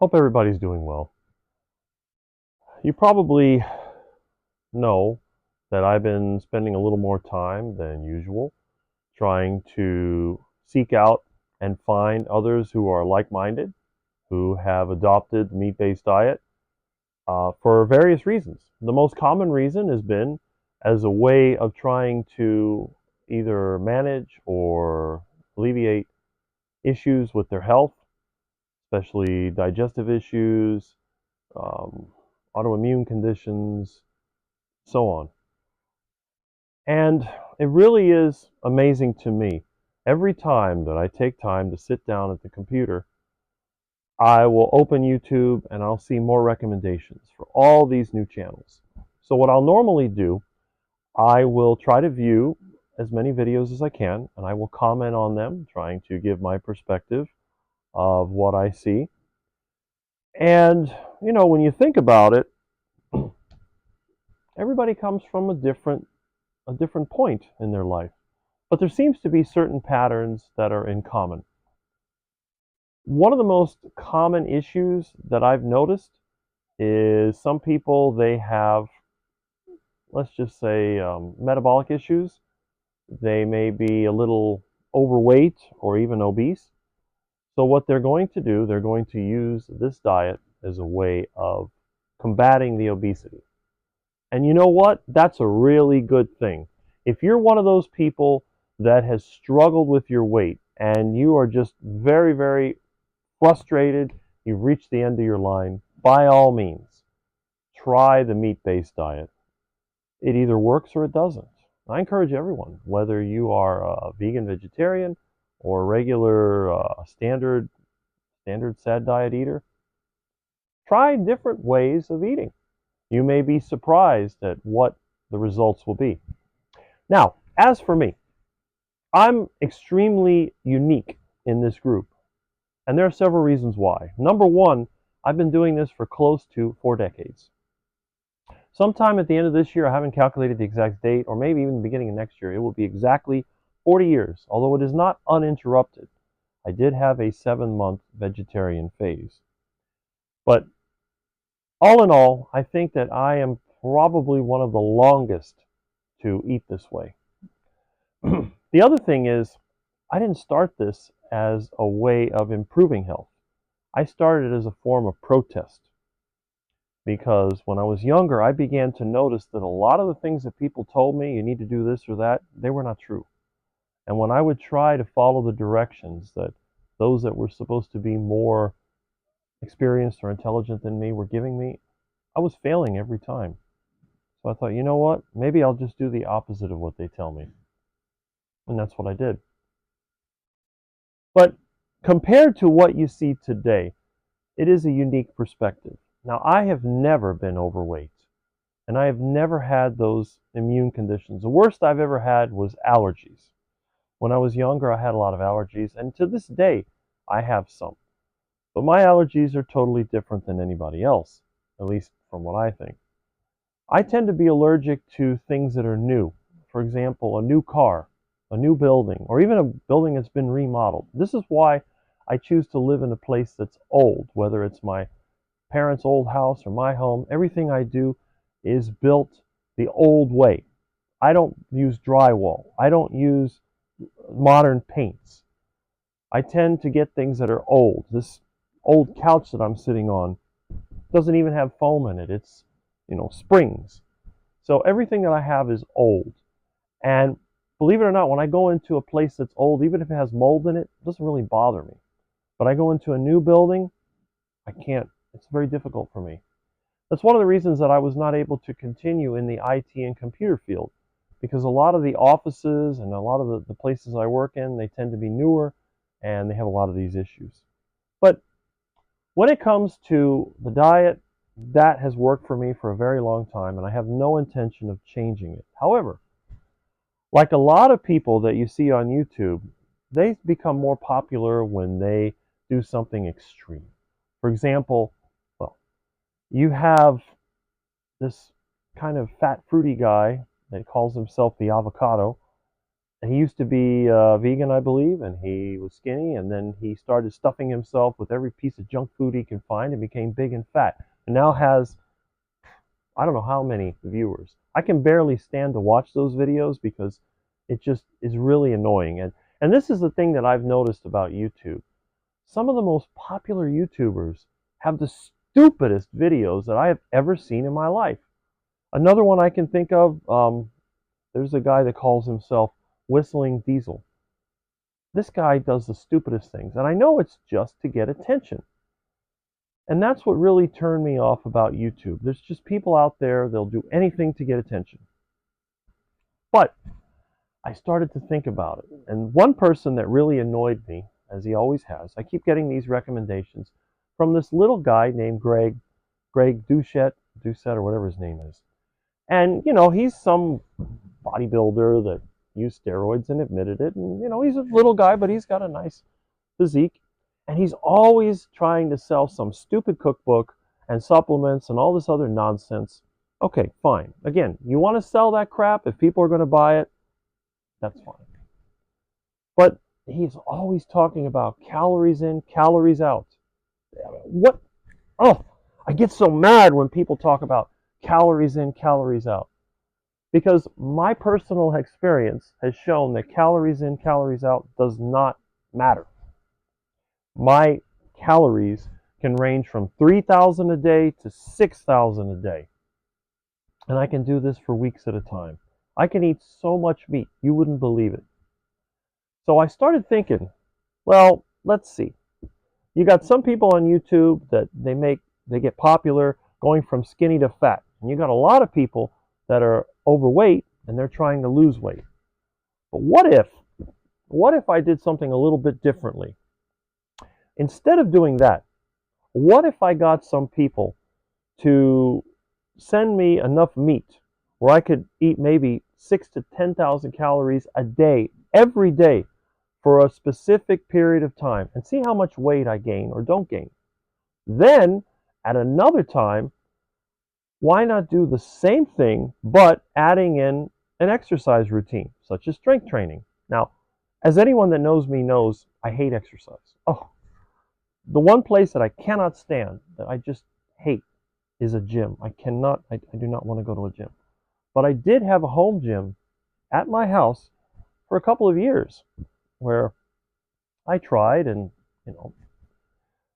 Hope everybody's doing well. You probably know that I've been spending a little more time than usual trying to seek out and find others who are like minded, who have adopted the meat based diet for various reasons. The most common reason has been as a way of trying to either manage or alleviate issues with their health, especially digestive issues, um, autoimmune conditions, so on. And it really is amazing to me. Every time that I take time to sit down at the computer, I will open YouTube and I'll see more recommendations for all these new channels. So, what I'll normally do, I will try to view as many videos as I can and I will comment on them, trying to give my perspective of what I see. And, when you think about it, everybody comes from a different point in their life. But there seems to be certain patterns that are in common. One of the most common issues that I've noticed is some people, they have, let's just say, metabolic issues. They may be a little overweight or even obese. So what they're going to do, they're going to use this diet as a way of combating the obesity. And you know what? That's a really good thing. If you're one of those people that has struggled with your weight and you are just very, very frustrated, you've reached the end of your line, by all means, try the meat based diet. It either works or it doesn't. I encourage everyone, whether you are a vegan vegetarian or a regular standard sad diet eater, try different ways of eating. You may be surprised at what the results will be. Now, as for me, I'm extremely unique in this group, and there are several reasons why. Number one, I've been doing this for close to 4 decades. Sometime at the end of this year, I haven't calculated the exact date, or maybe even the beginning of next year, it will be exactly 40 years, although it is not uninterrupted. I did have a 7-month vegetarian phase. But all in all, I think that I am probably one of the longest to eat this way. The other thing is, I didn't start this as a way of improving health. I started it as a form of protest because when I was younger, I began to notice that a lot of the things that people told me, you need to do this or that, they were not true. And when I would try to follow the directions that those that were supposed to be more experienced or intelligent than me were giving me, I was failing every time. So I thought, you know what? Maybe I'll just do the opposite of what they tell me. And that's what I did. But compared to what you see today, it is a unique perspective. Now, I have never been overweight, and I have never had those immune conditions. The worst I've ever had was allergies. When I was younger, I had a lot of allergies, and to this day, I have some. But my allergies are totally different than anybody else, at least from what I think. I tend to be allergic to things that are new. For example, a new car, a new building, or even a building that's been remodeled. This is why I choose to live in a place that's old, whether it's my parents' old house or my home. Everything I do is built the old way. I don't use drywall. I don't use modern paints. I tend to get things that are old. This old couch that I'm sitting on doesn't even have foam in it. It's, springs. So everything that I have is old. And believe it or not, when I go into a place that's old, even if it has mold in it, it doesn't really bother me. But I go into a new building, I can't. It's very difficult for me. That's one of the reasons that I was not able to continue in the IT and computer field, because a lot of the offices and a lot of the places I work in, they tend to be newer and they have a lot of these issues. But when it comes to the diet, that has worked for me for a very long time, and I have no intention of changing it. However, like a lot of people that you see on YouTube, they become more popular when they do something extreme. For example, well, you have this kind of fat, fruity guy that calls himself the avocado, he used to be vegan, I believe, and he was skinny, and then he started stuffing himself with every piece of junk food he could find and became big and fat. And now has, I don't know how many viewers. I can barely stand to watch those videos because it just is really annoying. And this is the thing that I've noticed about YouTube. Some of the most popular YouTubers have the stupidest videos that I have ever seen in my life. Another one I can think of, there's a guy that calls himself Whistling Diesel. This guy does the stupidest things, and I know it's just to get attention. And that's what really turned me off about YouTube. There's just people out there, they'll do anything to get attention. But I started to think about it. And one person that really annoyed me, as he always has, I keep getting these recommendations from this little guy named Greg Doucette, or whatever his name is. And, he's some bodybuilder that used steroids and admitted it. And, he's a little guy, but he's got a nice physique. And he's always trying to sell some stupid cookbook and supplements and all this other nonsense. Okay, fine. Again, you want to sell that crap, if people are going to buy it, that's fine. But he's always talking about calories in, calories out. What? Oh, I get so mad when people talk about calories in, calories out. Because my personal experience has shown that calories in, calories out does not matter. My calories can range from 3,000 a day to 6,000 a day. And I can do this for weeks at a time. I can eat so much meat, you wouldn't believe it. So I started thinking, well, let's see. You got some people on YouTube that they get popular going from skinny to fat. And you got a lot of people that are overweight and they're trying to lose weight. But what if I did something a little bit differently? Instead of doing that, what if I got some people to send me enough meat where I could eat maybe 6,000 to 10,000 calories a day, every day, for a specific period of time, and see how much weight I gain or don't gain. Then, at another time, why not do the same thing, but adding in an exercise routine, such as strength training? Now, as anyone that knows me knows, I hate exercise. Oh, the one place that I cannot stand, that I just hate, is a gym. I do not want to go to a gym. But I did have a home gym at my house for a couple of years where I tried, and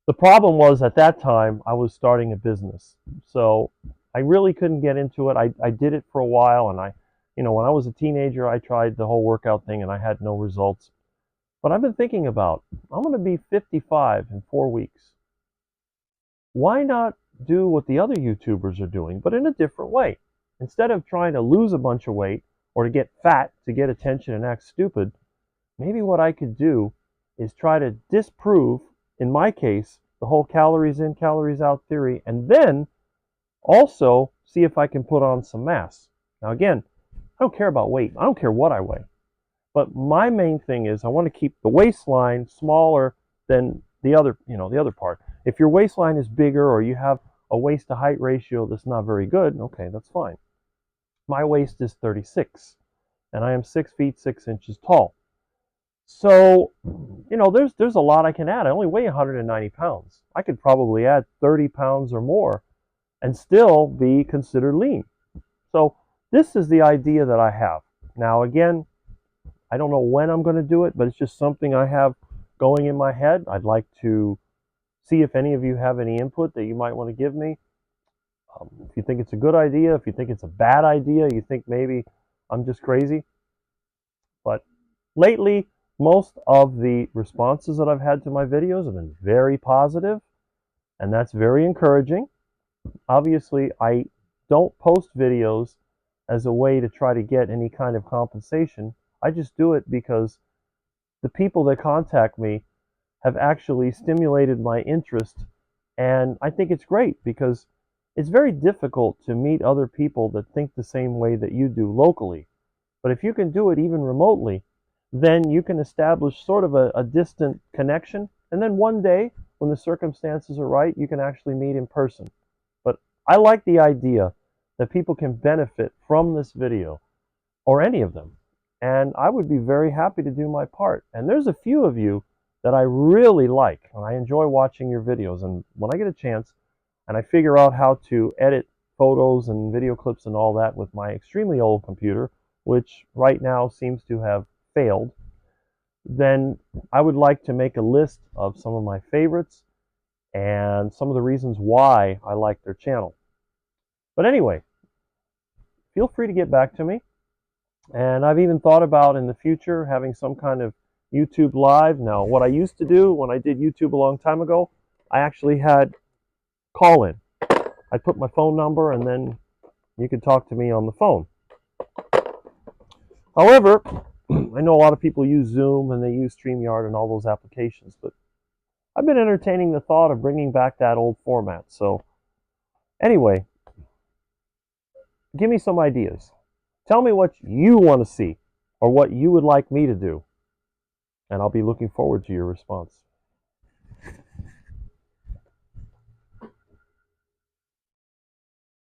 the problem was at that time I was starting a business. So I really couldn't get into it. I did it for a while, and when I was a teenager, I tried the whole workout thing and I had no results. But I've been thinking about, I'm going to be 55 in 4 weeks. Why not do what the other YouTubers are doing, but in a different way? Instead of trying to lose a bunch of weight or to get fat to get attention and act stupid, maybe what I could do is try to disprove, in my case, the whole calories in, calories out theory, and then also see if I can put on some mass. Now again, I don't care about weight. I don't care what I weigh. But my main thing is I want to keep the waistline smaller than the other part. If your waistline is bigger or you have a waist to height ratio that's not very good, okay, that's fine. My waist is 36 and I am 6 feet 6 inches tall. So, there's a lot I can add. I only weigh 190 pounds. I could probably add 30 pounds or more and still be considered lean. So this is the idea that I have. Now again, I don't know when I'm going to do it, but it's just something I have going in my head. I'd like to see if any of you have any input that you might want to give me. If you think it's a good idea, if you think it's a bad idea, you think maybe I'm just crazy. But lately, most of the responses that I've had to my videos have been very positive, and that's very encouraging. Obviously, I don't post videos as a way to try to get any kind of compensation. I just do it because the people that contact me have actually stimulated my interest, and I think it's great because it's very difficult to meet other people that think the same way that you do locally. But if you can do it even remotely, then you can establish sort of a distant connection, and then one day, when the circumstances are right, you can actually meet in person. But I like the idea that people can benefit from this video, or any of them. and I would be very happy to do my part. And there's a few of you that I really like, and I enjoy watching your videos. And when I get a chance and I figure out how to edit photos and video clips and all that with my extremely old computer, which right now seems to have failed, then I would like to make a list of some of my favorites and some of the reasons why I like their channel. But anyway, feel free to get back to me. And I've even thought about in the future having some kind of YouTube live. Now, what I used to do when I did YouTube a long time ago, I actually had call in. I'd put my phone number and then you could talk to me on the phone. However, I know a lot of people use Zoom and they use StreamYard and all those applications, but I've been entertaining the thought of bringing back that old format. So anyway, give me some ideas. Tell me what you want to see or what you would like me to do, and I'll be looking forward to your response.